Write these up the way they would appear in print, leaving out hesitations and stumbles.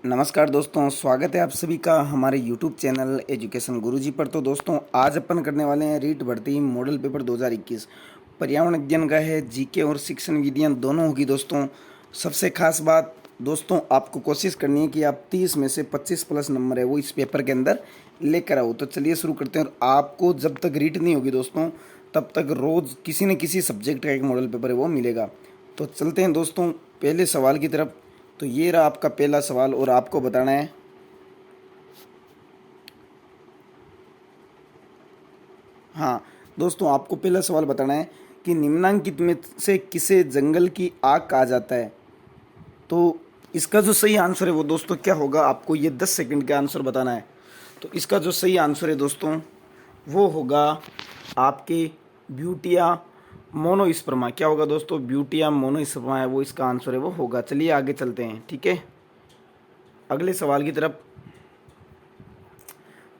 नमस्कार दोस्तों, स्वागत है आप सभी का हमारे YouTube चैनल एजुकेशन गुरुजी पर। तो दोस्तों आज अपन करने वाले हैं रीट भर्ती मॉडल पेपर 2021। पर्यावरण अध्ययन का है, जीके और शिक्षण विज्ञान दोनों होगी दोस्तों। सबसे खास बात दोस्तों, आपको कोशिश करनी है कि आप 30 में से 25 प्लस नंबर है वो इस पेपर के अंदर लेकर आओ। तो चलिए शुरू करते हैं। और आपको जब तक रीट नहीं होगी दोस्तों, तब तक रोज़ किसी न किसी सब्जेक्ट का एक मॉडल पेपर है वो मिलेगा। तो चलते हैं दोस्तों पहले सवाल की तरफ। तो ये रहा आपका पहला सवाल और आपको बताना है हाँ दोस्तों, आपको पहला सवाल बताना है कि निम्नांकित में से किसे जंगल की आग कहा जाता है। तो इसका जो सही आंसर है वो दोस्तों क्या होगा, आपको ये 10 सेकंड का आंसर बताना है। तो इसका जो सही आंसर है दोस्तों वो होगा आपके ब्यूटिया मोनोस्पर्मा। क्या होगा दोस्तों, ब्यूटिया मोनोस्पर्मा है वो इसका आंसर है वो होगा। चलिए आगे चलते हैं, ठीक है, अगले सवाल की तरफ।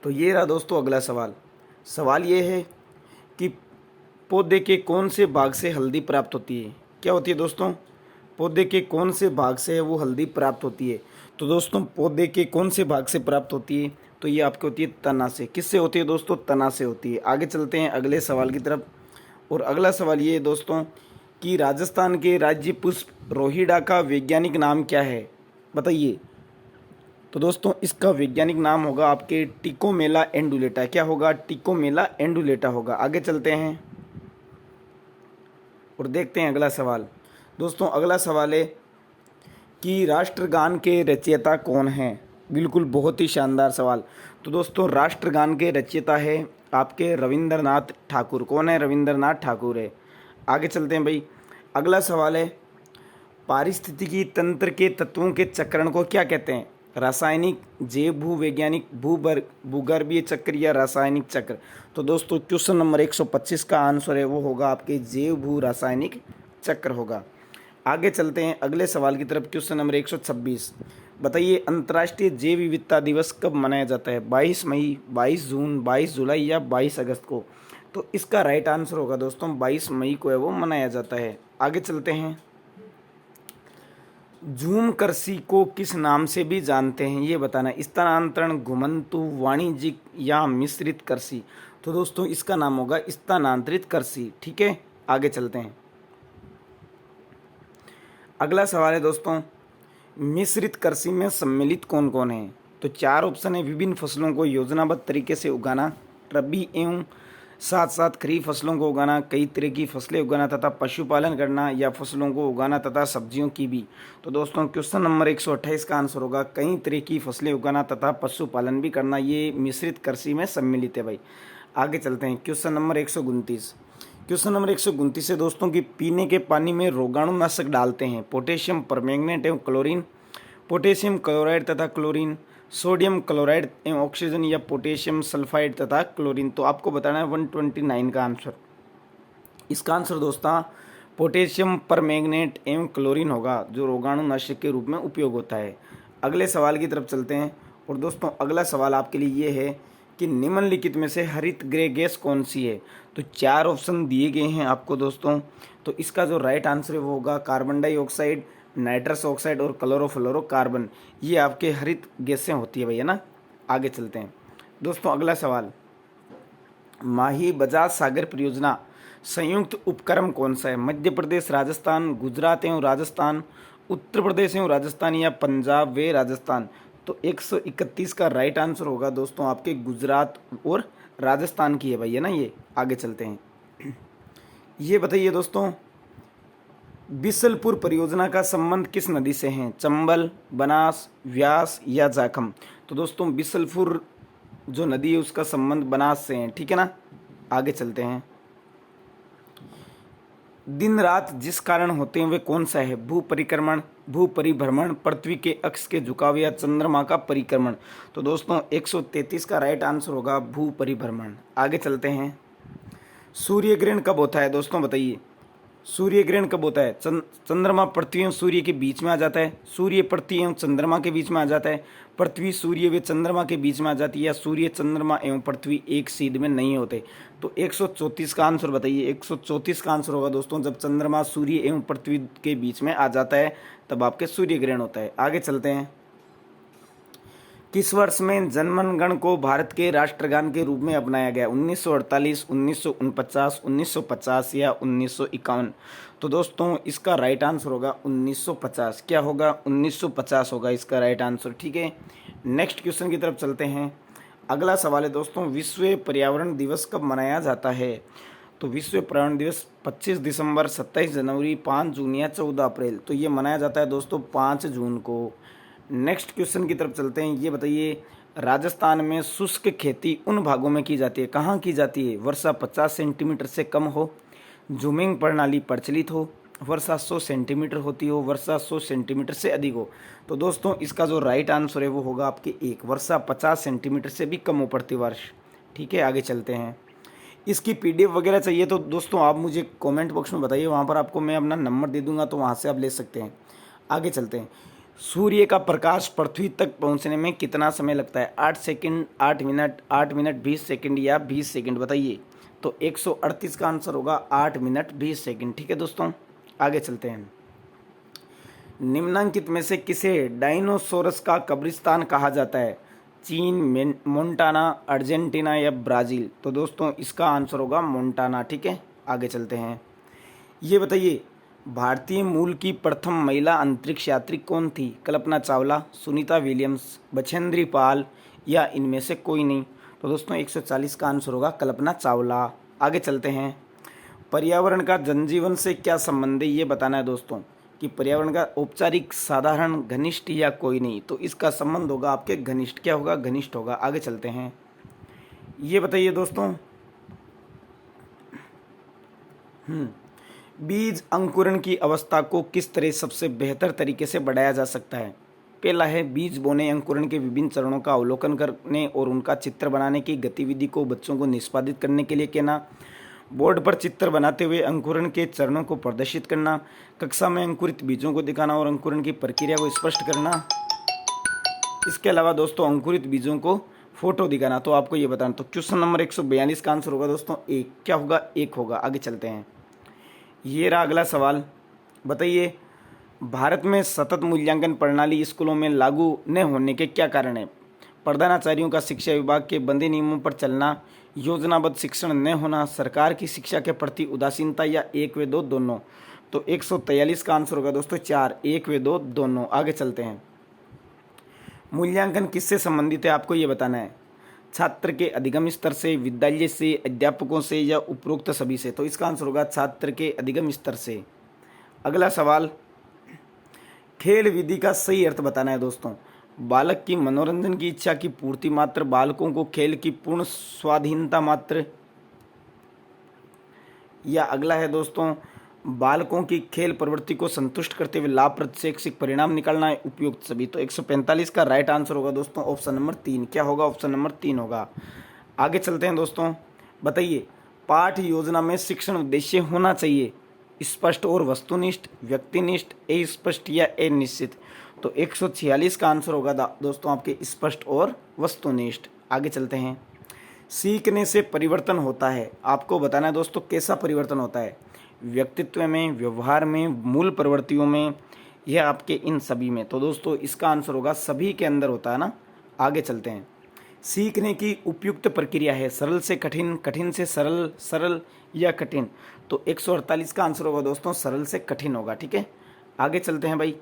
तो ये रहा दोस्तों अगला सवाल। सवाल ये है कि पौधे के कौन से भाग से हल्दी प्राप्त होती है। क्या होती है दोस्तों, पौधे के कौन से भाग से है वो हल्दी प्राप्त होती है। तो दोस्तों पौधे के कौन से भाग से प्राप्त होती है, तो ये आपकी होती है तना से। किससे होती है दोस्तों, तना से होती है। आगे चलते हैं अगले सवाल की तरफ। और अगला सवाल ये है दोस्तों कि राजस्थान के राज्य पुष्प रोहिड़ा का वैज्ञानिक नाम क्या है, बताइए। तो दोस्तों इसका वैज्ञानिक नाम होगा आपके टिकोमेला एंडुलेटा। क्या होगा, टिकोमेला एंडुलेटा होगा। आगे चलते हैं और देखते हैं अगला सवाल। दोस्तों अगला सवाल है कि राष्ट्रगान के रचयिता कौन हैं। बिल्कुल बहुत ही शानदार सवाल। तो दोस्तों राष्ट्रगान के रचयिता है आपके रविंद्रनाथ ठाकुर। कौन है, रविंद्रनाथ ठाकुर है। आगे चलते हैं भाई, अगला सवाल है पारिस्थितिकी तंत्र के तत्वों के चक्रण को क्या कहते हैं। रासायनिक, जैव भूवैज्ञानिक, भूगर्भीय चक्र या रासायनिक चक्र। तो दोस्तों क्वेश्चन नंबर 125 का आंसर है वो होगा आपके जैव भू रासायनिक चक्र होगा। आगे चलते हैं अगले सवाल की तरफ। क्वेश्चन नंबर 126, बताइए अंतर्राष्ट्रीय जैव विविधता दिवस कब मनाया जाता है। 22 मई, 22 जून, 22 जुलाई या 22 अगस्त को। तो इसका राइट आंसर होगा दोस्तों 22 मई को है वो मनाया जाता है। आगे चलते हैं, झूम कृषि को किस नाम से भी जानते हैं ये बताना है। स्थानांतरण, घुमंतु, वाणिज्यिक या मिश्रित कृषि। तो दोस्तों इसका नाम होगा स्थानांतरित कृषि, ठीक है। आगे चलते हैं, अगला सवाल है दोस्तों मिश्रित कृषि में सम्मिलित कौन कौन है। तो 4 ऑप्शन है। विभिन्न फसलों को योजनाबद्ध तरीके से उगाना, रबी एवं साथ साथ खरीफ फसलों को उगाना, कई तरह की फसलें उगाना तथा पशुपालन करना, या फसलों को उगाना तथा सब्जियों की भी। तो दोस्तों क्वेश्चन नंबर 128 का आंसर होगा कई तरह की फसलें उगाना तथा पशुपालन भी करना, ये मिश्रित कृषि में सम्मिलित है भाई। आगे चलते हैं, क्वेश्चन नंबर 129। क्वेश्चन नंबर 129 है दोस्तों कि पीने के पानी में रोगाणुनाशक डालते हैं पोटेशियम परमैंगनेट एवं क्लोरीन, पोटेशियम क्लोराइड तथा क्लोरीन, सोडियम क्लोराइड एवं ऑक्सीजन, या पोटेशियम सल्फाइड तथा क्लोरीन। तो आपको बताना है 129 का आंसर। इसका आंसर दोस्तों पोटेशियम परमैंगनेट एवं क्लोरीन होगा, जो रोगाणुनाशक के रूप में उपयोग होता है। अगले सवाल की तरफ चलते हैं। और दोस्तों अगला सवाल आपके लिए ये है कि निम्नलिखित में से हरित गृह गैस कौन सी है। तो 4 ऑप्शन दिए गए हैं आपको दोस्तों। तो इसका जो राइट आंसर है वो होगा कार्बन डाइऑक्साइड, नाइट्रस ऑक्साइड और क्लोरोफ्लोरोकार्बन। ये आपके हरित गैसें होती है भैया ना। आगे चलते हैं दोस्तों, अगला सवाल, माही बजाज सागर परियोजना संयुक्त उपक्रम कौन सा है। मध्य प्रदेश, राजस्थान, गुजरात एवं राजस्थान, उत्तर प्रदेश एवं राजस्थान, या पंजाब व राजस्थान। तो 131 का राइट आंसर होगा दोस्तों आपके गुजरात और राजस्थान की है भैया ना ये। आगे चलते हैं, ये बताइए दोस्तों बिसलपुर परियोजना का संबंध किस नदी से है। चंबल, बनास, व्यास या जाखम। तो दोस्तों बिसलपुर जो नदी है उसका संबंध बनास से है, ठीक है ना। आगे चलते हैं, दिन रात जिस कारण होते हैं वे कौन सा है। भू परिक्रमण, भू परिभ्रमण, पृथ्वी के अक्ष के झुकाव, या चंद्रमा का परिक्रमण। तो दोस्तों 133 का राइट आंसर होगा भू परिभ्रमण। आगे चलते हैं, सूर्य ग्रहण कब होता है दोस्तों बताइए। सूर्य ग्रहण कब होता है। चंद्रमा पृथ्वी एवं सूर्य के बीच में आ जाता है, सूर्य पृथ्वी एवं चंद्रमा के बीच में आ जाता है, पृथ्वी सूर्य व चंद्रमा के बीच में आ जाती है, या सूर्य चंद्रमा एवं पृथ्वी एक सीध में नहीं होते। तो 134 का आंसर बताइए। 134 का आंसर होगा दोस्तों जब चंद्रमा सूर्य एवं पृथ्वी के बीच में आ जाता है तब आपके सूर्य ग्रहण होता है। आगे चलते हैं, किस वर्ष में जनगण गण को भारत के राष्ट्रगान के रूप में अपनाया गया? 1948, 1949, 1950 या 1951? तो दोस्तों इसका राइट आंसर होगा 1950। क्या होगा? 1950 होगा इसका राइट आंसर। ठीक है, नेक्स्ट क्वेश्चन की तरफ चलते हैं। अगला सवाल है दोस्तों, विश्व पर्यावरण दिवस कब मनाया जाता है? तो विश्व पर्यावरण दिवस 25 दिसंबर, 27 जनवरी, 5 जून या 14 अप्रैल? तो ये मनाया जाता है दोस्तों 5 जून को। नेक्स्ट क्वेश्चन की तरफ चलते हैं। ये बताइए, राजस्थान में शुष्क खेती उन भागों में की जाती है, कहाँ की जाती है? वर्षा 50 सेंटीमीटर से कम हो, जूमिंग प्रणाली प्रचलित हो, वर्षा 100 सेंटीमीटर होती हो, वर्षा 100 सेंटीमीटर से अधिक हो? तो दोस्तों इसका जो राइट आंसर है वो होगा आपके एक, वर्षा 50 सेंटीमीटर से भी कम हो प्रति वर्ष। ठीक है, आगे चलते हैं। इसकी पीडीएफ वगैरह चाहिए तो दोस्तों आप मुझे कमेंट बॉक्स में बताइए, वहाँ पर आपको मैं अपना नंबर दे दूंगा, तो वहाँ से आप ले सकते हैं। आगे चलते हैं। सूर्य का प्रकाश पृथ्वी तक पहुँचने में कितना समय लगता है? 8 सेकंड, 8 मिनट, 8 मिनट 20 सेकंड या 20 सेकंड? बताइए। तो 138 का आंसर होगा 8 मिनट 20 सेकंड। ठीक है दोस्तों, आगे चलते हैं। निम्नलिखित में से किसे डायनासोरस का कब्रिस्तान कहा जाता है? चीन, मोन्टाना, अर्जेंटीना या ब्राज़ील? तो दोस्तों इसका आंसर होगा मोन्टाना। ठीक है, आगे चलते हैं। ये बताइए, भारतीय मूल की प्रथम महिला अंतरिक्ष यात्री कौन थी? कल्पना चावला, सुनीता विलियम्स, बछेंद्री पाल या इनमें से कोई नहीं? तो दोस्तों 140 का आंसर होगा कल्पना चावला। आगे चलते हैं। पर्यावरण का जनजीवन से क्या संबंध है, ये बताना है दोस्तों कि पर्यावरण का औपचारिक, साधारण, घनिष्ठ या कोई नहीं? तो इसका संबंध होगा आपके घनिष्ठ। क्या होगा? घनिष्ठ होगा। आगे चलते हैं। ये बताइए दोस्तों, बीज अंकुरण की अवस्था को किस तरह सबसे बेहतर तरीके से बढ़ाया जा सकता है? पहला है, बीज बोने अंकुरण के विभिन्न चरणों का अवलोकन करने और उनका चित्र बनाने की गतिविधि को बच्चों को निष्पादित करने के लिए कहना, बोर्ड पर चित्र बनाते हुए अंकुरण के चरणों को प्रदर्शित करना, कक्षा में अंकुरित बीजों को दिखाना और अंकुरण की प्रक्रिया को स्पष्ट करना। इसके अलावा दोस्तों अंकुरित बीजों को फोटो दिखाना। तो आपको ये बताना। तो क्वेश्चन नंबर 142 का आंसर होगा दोस्तों एक। क्या होगा? एक होगा। आगे चलते हैं। ये रहा अगला सवाल। बताइए, भारत में सतत मूल्यांकन प्रणाली स्कूलों में लागू न होने के क्या कारण है? प्रधानाचार्यों का शिक्षा विभाग के बंदे नियमों पर चलना, योजनाबद्ध शिक्षण न होना, सरकार की शिक्षा के प्रति उदासीनता या एक व दो दोनों? तो 143 का आंसर होगा दोस्तों 4, एक व दो दोनों। आगे चलते हैं। मूल्यांकन किससे संबंधित है आपको ये बताना है। छात्र के अधिगम स्तर से, विद्यालय से, अध्यापकों से या उपरोक्त सभी से? तो इसका आंसर होगा छात्र के अधिगम स्तर से। अगला सवाल, खेल विधि का सही अर्थ बताना है दोस्तों। बालक की मनोरंजन की इच्छा की पूर्ति मात्र, बालकों को खेल की पूर्ण स्वाधीनता मात्र, या अगला है दोस्तों, बालकों की खेल प्रवृत्ति को संतुष्ट करते हुए लाभप्रद शैक्षिक परिणाम निकालना है, उपयुक्त सभी? तो 145 का राइट आंसर होगा दोस्तों ऑप्शन नंबर 3। क्या होगा? ऑप्शन नंबर 3 होगा। आगे चलते हैं दोस्तों। बताइए, पाठ योजना में शिक्षण उद्देश्य होना चाहिए स्पष्ट और वस्तुनिष्ठ, व्यक्तिनिष्ठ, अस्पष्ट या अनिश्चित? तो 146 का आंसर होगा दोस्तों आपके स्पष्ट और वस्तुनिष्ठ। आगे चलते हैं। सीखने से परिवर्तन होता है, आपको बताना है दोस्तों कैसा परिवर्तन होता है? व्यक्तित्व में, व्यवहार में, मूल प्रवृत्तियों में, यह आपके इन सभी में? तो दोस्तों इसका आंसर होगा सभी के अंदर होता है ना। आगे चलते हैं। सीखने की उपयुक्त प्रक्रिया है सरल से कठिन, कठिन से सरल, सरल या कठिन? तो 148 का आंसर होगा दोस्तों सरल से कठिन होगा। ठीक है, आगे चलते हैं भाई।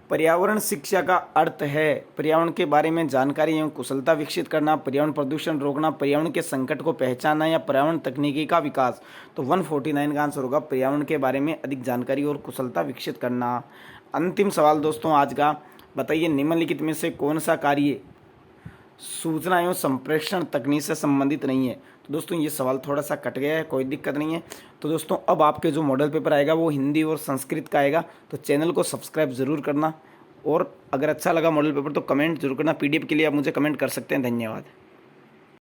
पर्यावरण शिक्षा का अर्थ है पर्यावरण के बारे में जानकारी एवं कुशलता विकसित करना, पर्यावरण प्रदूषण रोकना, पर्यावरण के संकट को पहचानना या पर्यावरण तकनीकी का विकास? तो 149 का आंसर होगा पर्यावरण के बारे में अधिक जानकारी और कुशलता विकसित करना। अंतिम सवाल दोस्तों आज का। बताइए, निम्नलिखित में से कौन सा कार्य सूचना एवं संप्रेषण तकनीक से संबंधित नहीं है? तो दोस्तों ये सवाल थोड़ा सा कट गया है, कोई दिक्कत नहीं है। तो दोस्तों अब आपके जो मॉडल पेपर आएगा वो हिंदी और संस्कृत का आएगा, तो चैनल को सब्सक्राइब ज़रूर करना। और अगर अच्छा लगा मॉडल पेपर तो कमेंट जरूर करना। पीडीएफ के लिए आप मुझे कमेंट कर सकते हैं। धन्यवाद।